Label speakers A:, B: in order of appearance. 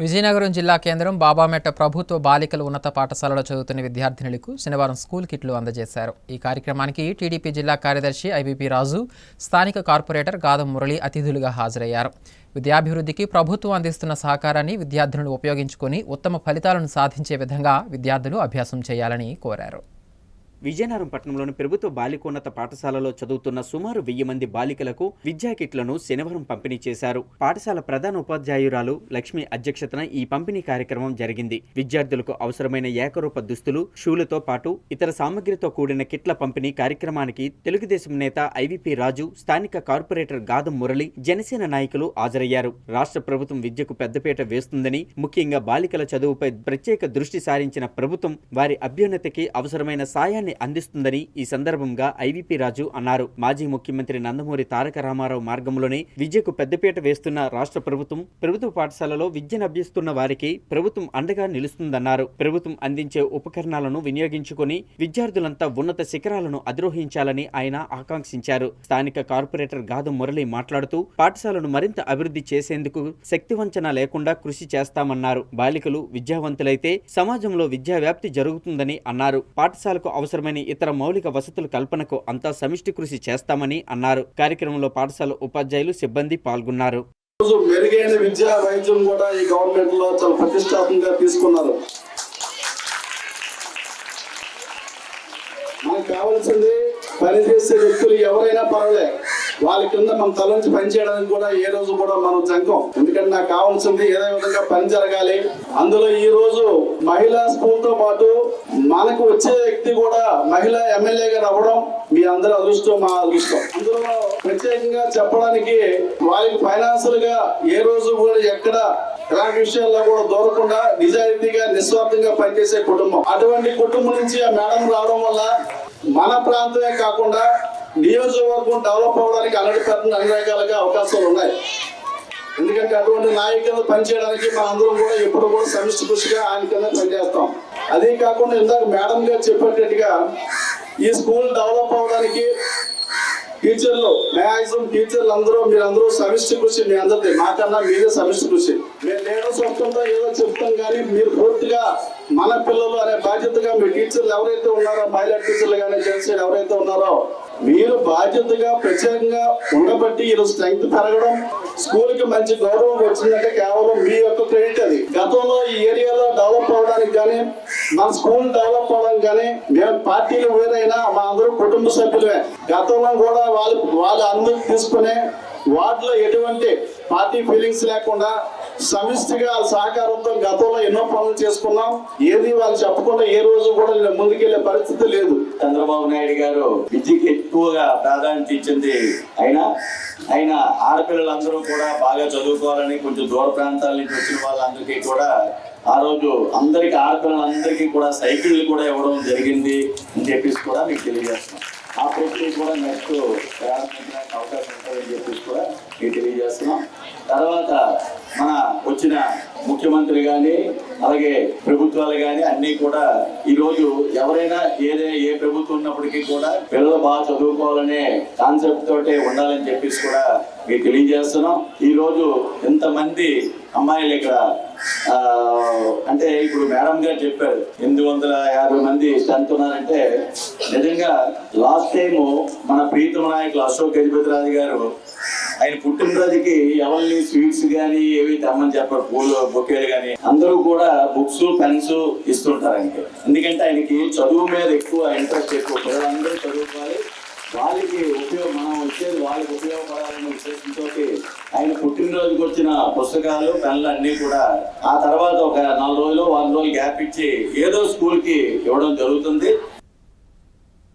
A: విజయనగరం జిల్లా కేంద్రం బాబామెట్ట ప్రభుత్వ బాలికల ఉన్నత పాఠశాలలో చదువుతున్న విద్యార్థినులకు శనివారం స్కూల్ కిట్లు అందజేశారు. ఈ కార్యక్రమానికి టీడీపీ జిల్లా కార్యదర్శి ఐవీపీ రాజు, స్థానిక కార్పొరేటర్ గాదం మురళి అతిథులుగా హాజరయ్యారు. విద్యాభివృద్ధికి ప్రభుత్వం అందిస్తున్న సహకారాన్ని విద్యార్థులను ఉపయోగించుకొని ఉత్తమ ఫలితాలను సాధించే విధంగా విద్యార్థులు అభ్యాసం చేయాలని కోరారు.
B: విజయనగరం పట్టణంలోని ప్రభుత్వ బాలికోన్నత పాఠశాలలో చదువుతున్న సుమారు 1000 మంది బాలికలకు విద్యా కిట్లను శనివారం పంపిణీ చేశారు. పాఠశాల ప్రధాన ఉపాధ్యాయురాలు లక్ష్మి అధ్యక్షతన ఈ పంపిణీ కార్యక్రమం జరిగింది. విద్యార్థులకు అవసరమైన ఏకరూప దుస్తులు, షూలతో పాటు ఇతర సామగ్రితో కూడిన కిట్ల పంపిణీ కార్యక్రమానికి తెలుగుదేశం నేత ఐవీపీ రాజు, స్థానిక కార్పొరేటర్ గాదం మురళి, జనసేన నాయకులు హాజరయ్యారు. రాష్ట్ర ప్రభుత్వం విద్యకు పెద్దపీట వేస్తుందని, ముఖ్యంగా బాలికల చదువుపై ప్రత్యేక దృష్టి సారించిన ప్రభుత్వం వారి అభ్యున్నతికి అవసరమైన సాయాన్ని అందిస్తుందని ఈ సందర్భంగా ఐవీపీ రాజు అన్నారు. మాజీ ముఖ్యమంత్రి నందమూరి తారక రామారావు మార్గంలోనే విద్యకు పెద్దపీట వేస్తున్న రాష్ట్ర ప్రభుత్వం ప్రభుత్వ పాఠశాలలో విద్యను అభ్యసిస్తున్న వారికి ప్రభుత్వం అండగా నిలుస్తుందన్నారు. ప్రభుత్వం అందించే ఉపకరణాలను వినియోగించుకొని విద్యార్థులంతా ఉన్నత శిఖరాలను అధిరోహించాలని ఆయన ఆకాంక్షించారు. స్థానిక కార్పొరేటర్ గాదం మురళి మాట్లాడుతూ పాఠశాలను మరింత అభివృద్ధి చేసేందుకు శక్తివంచన లేకుండా కృషి చేస్తామన్నారు. బాలికలు విద్యావంతులైతే సమాజంలో విద్యా వ్యాప్తి జరుగుతుందని అన్నారు. పాఠశాలకు అవసరమైన ఇతర మౌలిక వసతుల కల్పనకు అంతా సమిష్టి కృషి చేస్తామని అన్నారు. కార్యక్రమంలో పాఠశాల ఉపాధ్యాయులు, సిబ్బంది పాల్గొన్నారు.
C: మెరుగైన విద్యా వైద్యం కూడా ఈ గవర్నమెంట్ లో చాలా ప్రతిష్టాత్మకంగా తీసుకున్నారు. మనకు కావాల్సింది పనిచేసే వ్యక్తులు ఎవరైనా పర్వాలే, వాళ్ళ కింద మనం తలంచి పనిచేయడానికి కూడా ఏ రోజు కూడా మనం జంకం. ఎందుకంటే నాకు కావాల్సింది ఏదో విధంగా పని జరగాలి. అందులో ఈ రోజు మహిళా స్కూల్ తో పాటు మనకు వచ్చే వ్యక్తి కూడా మహిళా ఎమ్మెల్యేగా రావడం మీ అందరి అదృష్టం, మా అదృష్టం. అందులో ప్రత్యేకంగా చెప్పడానికి వారికి ఫైనాన్షియల్ గా ఏ రోజు కూడా ఎక్కడ ఇలాంటి విషయాల్లో కూడా దూరకుండా నిజాయితీగా నిస్వార్థంగా పనిచేసే కుటుంబం. అటువంటి కుటుంబం నుంచి ఆ మేడం రావడం వల్ల మన ప్రాంతమే కాకుండా నియోజకవర్గం డెవలప్ అవడానికి అన్ని రకాలుగా అవకాశాలు ఉన్నాయి. ఎందుకంటే అటువంటి నాయకులు పనిచేయడానికి మన అందరం కూడా ఎప్పుడు కూడా సమిష్టి కృషిగా ఆయన కింద పనిచేస్తాం. అదే కాకుండా ఇందాక మేడం గారు చెప్పేటట్టుగా ఈ స్కూల్ డెవలప్ అవడానికి టీచర్లు మ్యాక్సిమం టీచర్లు మీరందరూ సమిష్టి కృషి, మీ అందరిది మాకన్నా మీదే సమిష్టి కృషి. మేము లీడర్స్ వస్తుందో ఏదో చెప్తాం కానీ మీరు పూర్తిగా మన పిల్లలు అనే బాధ్యతగా మీ టీచర్లు ఎవరైతే ఉన్నారో, మహిళా టీచర్లు కానీ జెంట్స్ ఎవరైతే ఉన్నారో మీరు బాధ్యతగా ప్రత్యేకంగా ఉండబట్టి ఈరోజు స్ట్రెంగ్త్ పెరగడం, స్కూల్ కి మంచి గౌరవం వచ్చిందంటే కేవలం మీ యొక్క క్రెడిట్. అది గతంలో ఈ ఏరియాలో డెవలప్ అవడానికి కానీ మన స్కూల్ డెవలప్ అవడానికి కానీ మేము పార్టీలు వేరైనా మా అందరూ కుటుంబ సభ్యులే. గతంలో కూడా వాళ్ళ అనుమతి తీసుకునే వాటిలో ఎటువంటి పార్టీ ఫీలింగ్స్ లేకుండా సమిష్టిగా సహకారంతో గతంలో ఎన్నో పనులు చేసుకున్నాం. ఏది వాళ్ళు చెప్పకుండా ఏ రోజు కూడా ముందుకెళ్లే పరిస్థితి లేదు.
D: చంద్రబాబు నాయుడు గారు విద్యకి ఎక్కువగా ప్రాధాన్యత ఇచ్చింది. ఆయన ఆడపిల్లలందరూ కూడా బాగా చదువుకోవాలని కొంచెం దూర ప్రాంతాల నుంచి వచ్చిన వాళ్ళందరికీ కూడా ఆ రోజు అందరికి ఆడపిల్లలందరికీ కూడా సైకిళ్ళు కూడా ఇవ్వడం జరిగింది అని చెప్పేసి కూడా మీకు తెలియజేస్తున్నాం. ఆ ప్రక్రియ కూడా నెక్స్ట్ ప్రారంభించడానికి అవకాశం ఉంటుందని చెప్పేసి కూడా మీకు తెలియజేస్తున్నాం. తర్వాత మన వచ్చిన ముఖ్యమంత్రి కానీ అలాగే ప్రభుత్వాలు కానీ అన్నీ కూడా ఈరోజు ఎవరైనా ఏ ప్రభుత్వం ఉన్నప్పటికీ కూడా పిల్లలు బాగా చదువుకోవాలనే కాన్సెప్ట్ తోటే ఉండాలని చెప్పేసి కూడా మీకు తెలియజేస్తున్నాం. ఈరోజు ఎంతమంది అమ్మాయిలు ఇక్కడ అంటే ఇప్పుడు మేడం గారు చెప్పారు 850 మంది స్ట్రెంత్ ఉన్నారంటే నిజంగా లాస్ట్ టైము మన ప్రీతమ నాయకులు అశోక్ గజపతిరాజు గారు ఆయన పుట్టినరోజుకి ఎవరిని స్వీట్స్ కానీ ఏవి తెమ్మని చెప్పారు, పూలు బొకేలు కానీ అందరూ కూడా బుక్స్ పెన్స్ ఇస్తుంటారు ఆయనకి. ఎందుకంటే ఆయనకి చదువు మీద ఎక్కువ ఇంట్రెస్ట్ ఎక్కువ. పిల్లలందరూ చదువుకోవాలి, వాళ్ళకి మనం వచ్చేది వాళ్ళకి ఉపయోగపడాలనే ఉద్దేశంతో ఆయన పుట్టినరోజుకి వచ్చిన పుస్తకాలు, పెన్లు అన్నీ కూడా ఆ తర్వాత ఒక 4 రోజులు 1 రోజులు గ్యాప్ ఇచ్చి ఏదో స్కూల్కి ఇవ్వడం జరుగుతుంది.